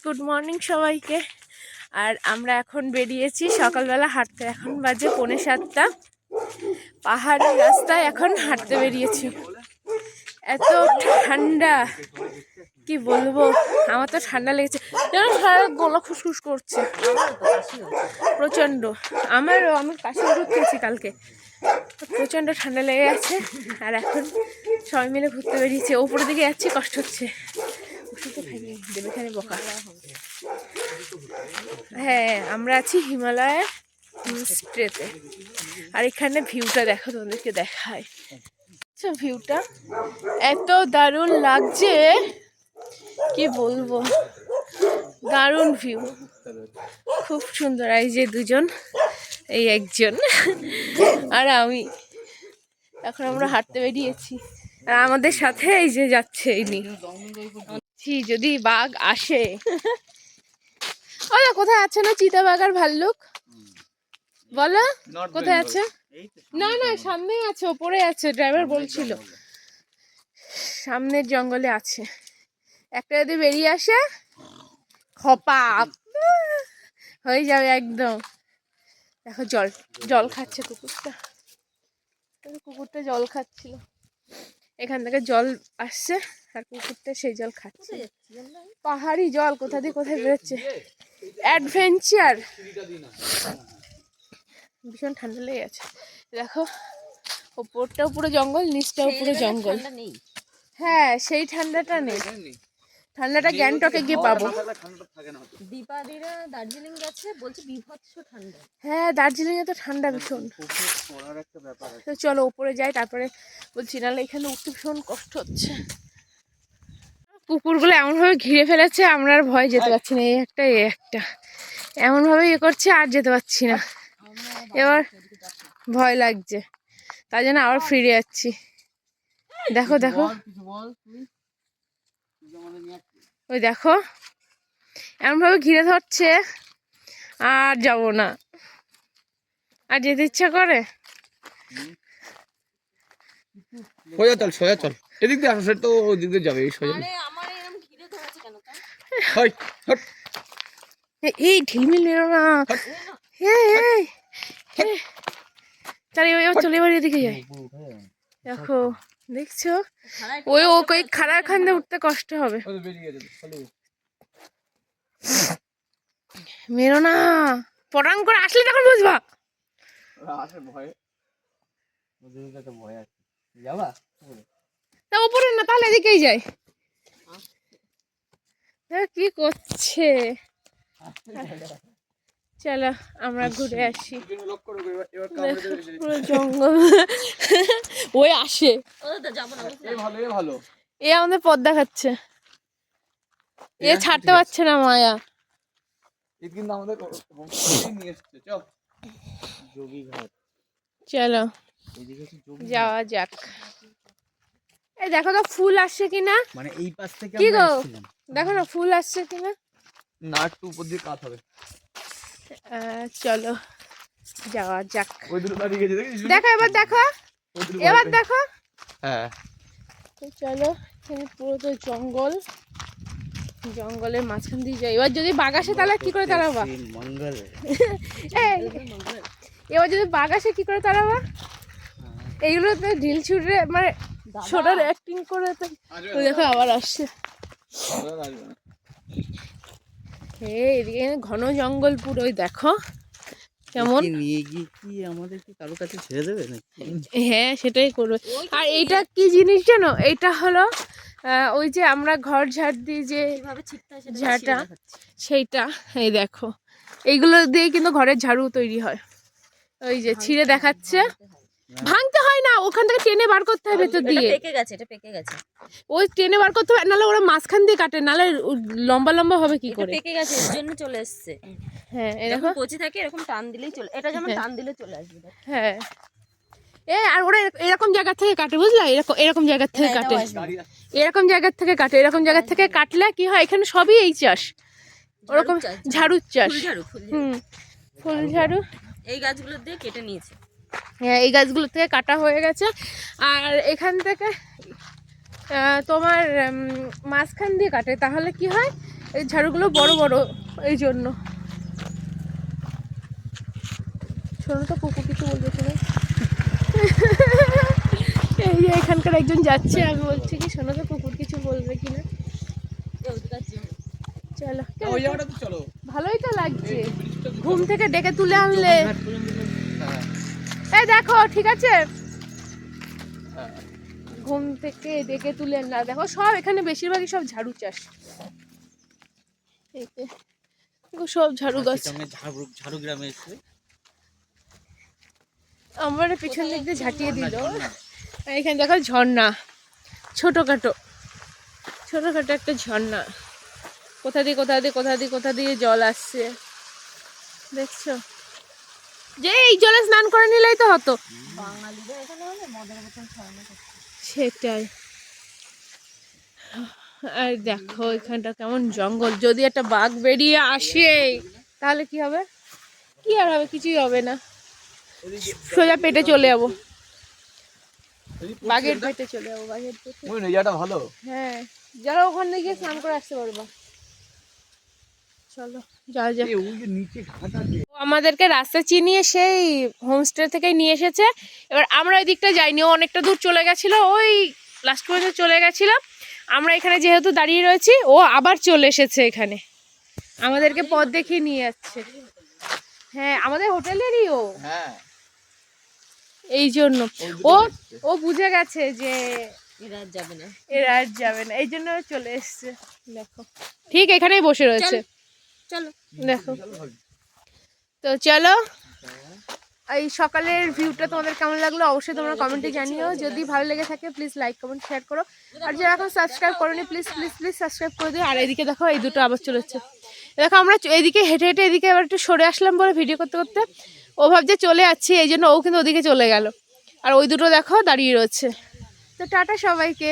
Good morning সবাইকে। আর আমরা এখন বেরিয়েছি সকালবেলা হাঁটতে। এখন বাজে 6:45। পাহাড়ি রাস্তায় এখন হাঁটতে বেরিয়েছি। এত ঠান্ডা কি বলবো, আমার তো ঠান্ডা লেগেছে, যেন সারা গলা খুসখুস করছে প্রচণ্ড। আমি কাশি ওষুধ খেয়েছি কালকে, প্রচণ্ড ঠান্ডা লেগে গেছে। আর এখন সবাই মিলে ঘুরতে বেরিয়েছে, ওপরের দিকে যাচ্ছি, কষ্ট হচ্ছে। দেবেখানে বকা। হ্যাঁ, আমরা আছি হিমালয়ের স্ট্রেতে। আর এখানে ভিউটা দেখো, তোমাদেরকে দেখায়। আচ্ছা, ভিউটা এত দারুণ লাগছে কি বলবো, দারুণ ভিউ, খুব সুন্দর। এই যে দুজন, এই একজন আর আমি, এখন আমরা হাঁটতে বেরিয়েছি। আর আমাদের সাথে এই যে যাচ্ছে ইনি। যদি বাঘ আসে, ওরা কোথায় আছে না, চিতাবাঘ আর ভাল্লুক বলো কোথায় আছে? না না, সামনেই আছে, ওপরে আছে, ড্রাইভার বলছিল সামনের জঙ্গলে আছে। একটা যদি বেরিয়ে আসে খপাপ হয়ে যাবে একদম। দেখো জল জল খাচ্ছে কুকুরটা, কুকুরটা জল খাচ্ছিল, এখান থেকে জল আসছে আর কুকুরটা সেই জল খাচ্ছে। পাহাড়ি জল কোথা দিয়ে কোথায় বেরোচ্ছে, অ্যাডভেঞ্চার। ভীষণ ঠান্ডা লেগে গেছে, দেখো ওপরটাও পুরো জঙ্গল, নিচটাও পুরো জঙ্গল। হ্যাঁ, সেই ঠান্ডাটা নেই, ঠান্ডাটা গ্যাংটকে গিয়ে পাবো। দীপাদিরা দার্জিলিং গেছে, বলছে বিভৎস ঠান্ডা। হ্যাঁ, দার্জিলিং এ তো ঠান্ডা ভীষণ। তো চলো উপরে যাই, তারপরে বলছি, নাহলে এখানে উঠতে ভীষণ কষ্ট হচ্ছে। কুকুরগুলো এমনভাবে ঘিরে ফেলেছে, আমরা আর ভয় যেতে পারছি না। এই একটা এমনভাবে ইয়ে করছে, আর যেতে পারছি না। এবার ভয় লাগছে, তাই জন্য আবার ফিরে যাচ্ছি। দেখো দেখো, ওই দেখো এমনভাবে ঘিরে ধরছে, আর যাব না, আর যেতে ইচ্ছা করে। সোজা চল, সোজা চল, এদিক দিয়ে আসো, সেটা তো ওদিক দিয়ে যাবে। এই সোজা এই ঢিলমিল মেরো না, তাহলে চলে এবার এদিকে যাই। দেখো দেখছো, ওই ওই খাড়া খান্দে উঠতে কষ্ট হবে। মেরো না, পটাং করে আসলে তখন বুঝবা। তা উপরে না, তাহলে এদিকেই যাই। কি করছে, চলো আমরা ঘুরে আসি। পুরো জঙ্গল ওই আসে, এ আমাদের পথ দেখাচ্ছে, এ ছাড়তে পারছে না মায়া। চলো যাওয়া যাক। এই দেখো তো ফুল আসছে কিনা, মানে এই পাশ থেকে কি গো দেখো না ফুল আসছে কিনা। না, একটু উপর দিয়ে কাত হবে। চলো যাওয়া যাক। দেখো এবার দেখো, এবার দেখো। হ্যাঁ, চলো, এখানে পুরো তো জঙ্গল, জঙ্গলের মাঝখান দিয়ে যাই। এবার যদি বাঘ আসে তাহলে কি করে তাড়াবা? এবার যদি বাঘ আসে কি করে তাড়াবা? এইগুলো তো ঢিল ছুটে মানে ছোটার অ্যাক্টিং করে। তো দেখো আবার আসছে। এদিকে ঘন জঙ্গল পুরো, দেখো কেমন। নিয়ে গিয়ে কি আমাদের কি কারো কাছে ছেড়ে দেবে নাকি? হ্যাঁ, সেটাই করবে। আর এইটা কি জিনিস জানো, এইটা হলো ওই যে আমরা ঘর ঝাড় দিই যে ঝাড়টা, সেইটা। এই দেখো, এইগুলো দিয়ে কিন্তু ঘরের ঝাড়ু তৈরি হয়। ওই যে ছিঁড়ে দেখাচ্ছে, ভাঙতে হয় না, ওখান থেকে টেনে বার করতে হবে ভেতর দিয়ে। ওই টেনে বার করতে হবে, নাহলে ওরা মাঝখান দিয়ে কাটে, নাহলে লম্বা লম্বা হবে কি করে। পেকে গেছে, এর জন্য চলে এসছে। হ্যাঁ, এরকম কচি থাকে, এরকম টান দিলেই চলে, এটা যেমন টান দিলে চলে আসবে। হ্যাঁ, আর ওরা এরকম জায়গা থেকে কাটে, বুঝলা, এরকম এরকম জায়গা থেকে কাটে, এরকম জায়গা থেকে কাটে, এরকম জায়গা থেকে কাটলে কি হয়, এখানে সবই এই চাষ, ওরকম ঝাড়ুর চাষ। ফুল ঝাড়ু এই গাছগুলো দিয়ে কেটে নিয়েছে। হ্যাঁ, এই গাছগুলো থেকে কাটা হয়ে গেছে। আর এখান থেকে তোমার মাঝখান দিয়ে কাটে, তাহলে কি হয়, এই ঝাড়ুগুলো বড় বড়, এই জন্য। শোনো তো, কুকুর কিছু বলবে কিনা। এই যে এখানকার একজন যাচ্ছে, আমি বলছি কি শোনো তো, কুকুর কিছু বলবে কিনা। চলো, ওই জায়গাটা তো চলো। ভালোই তো লাগছে। ঘুম থেকে ডেকে তুলে আনলে। এই দেখো, ঠিক আছে, ঘুম থেকে ডেকে তুলে না, দেখো সব এখানে বেশিরভাগই সব ঝাড়ু চাষ। এই যে, দেখো সব ঝাড়ু গাছ। ঝাড়ু গ্রামে এসে আমার পিছন দিক দিয়ে ঝাঁটিয়ে দিল। এখানে দেখো ঝর্ণা, ছোটখাটো ছোটখাটো একটা ঝর্ণা, কোথা দিয়ে জল আসছে দেখছো। যে এই জলে স্নান করে নিলেই তো হতো। সেটাই। আর দেখো এখানটা কেমন জঙ্গল, যদি একটা বাঘ বেরিয়ে আসে তাহলে কি হবে? কি আর হবে, কিছুই হবে না, সোজা পেটে চলে যাবো, বাঘের পেটে চলে যাবো, বাঘের পেটে। ওই নদীটা ভালো। হ্যাঁ, যারা ওখানে গিয়ে স্নান করে আসতে পারবো। চলো যাওয়া যাক। ওই যে নিচে ঘাট আছে। ও আমাদেরকে রাস্তা চিনিয়ে সেই হোমস্টে থেকে নিয়ে এসেছে। এবার আমরা ওই দিকটা যাইনি, ও অনেকটা দূর চলে গেছিলো, ওই লাস্ট পর্যন্ত চলে গেছিলো। আমরা এখানে যেহেতু দাঁড়িয়ে রয়েছি, ও আবার চলে এসেছে এখানে, আমাদেরকে পথ দেখিয়ে নিয়ে যাচ্ছে। হ্যাঁ, আমাদের হোটেলেরই ও। হ্যাঁ, এই জন্য ও বুঝে গেছে যে এরা আর যাবে না। এরা আর যাবে না, এই জন্য ও চলে এসছে। দেখো ঠিক এখানেই বসে রয়েছে, চলো দেখো। তো চলো, এই সকালের ভিউটা তোমাদের কেমন লাগলো অবশ্যই তোমরা কমেন্টে জানিও। যদি ভালো লেগে থাকে প্লিজ লাইক কমেন্ট শেয়ার করো, আর যারা এখন সাবস্ক্রাইব করোনি প্লিজ প্লিজ প্লিজ সাবস্ক্রাইব করে দিও। আর এদিকে দেখো, এই দুটো আবার চলেছে। দেখো আমরা এদিকে হেঁটে হেঁটে এদিকে এবার একটু সরে আসলাম বলে ভিডিও করতে করতে, ও ভাবছে চলে যাচ্ছি, এই জন্য ও কিন্তু ওদিকে চলে গেল। আর ওই দুটো দেখো দাঁড়িয়ে রয়েছে। তো টাটা সবাইকে।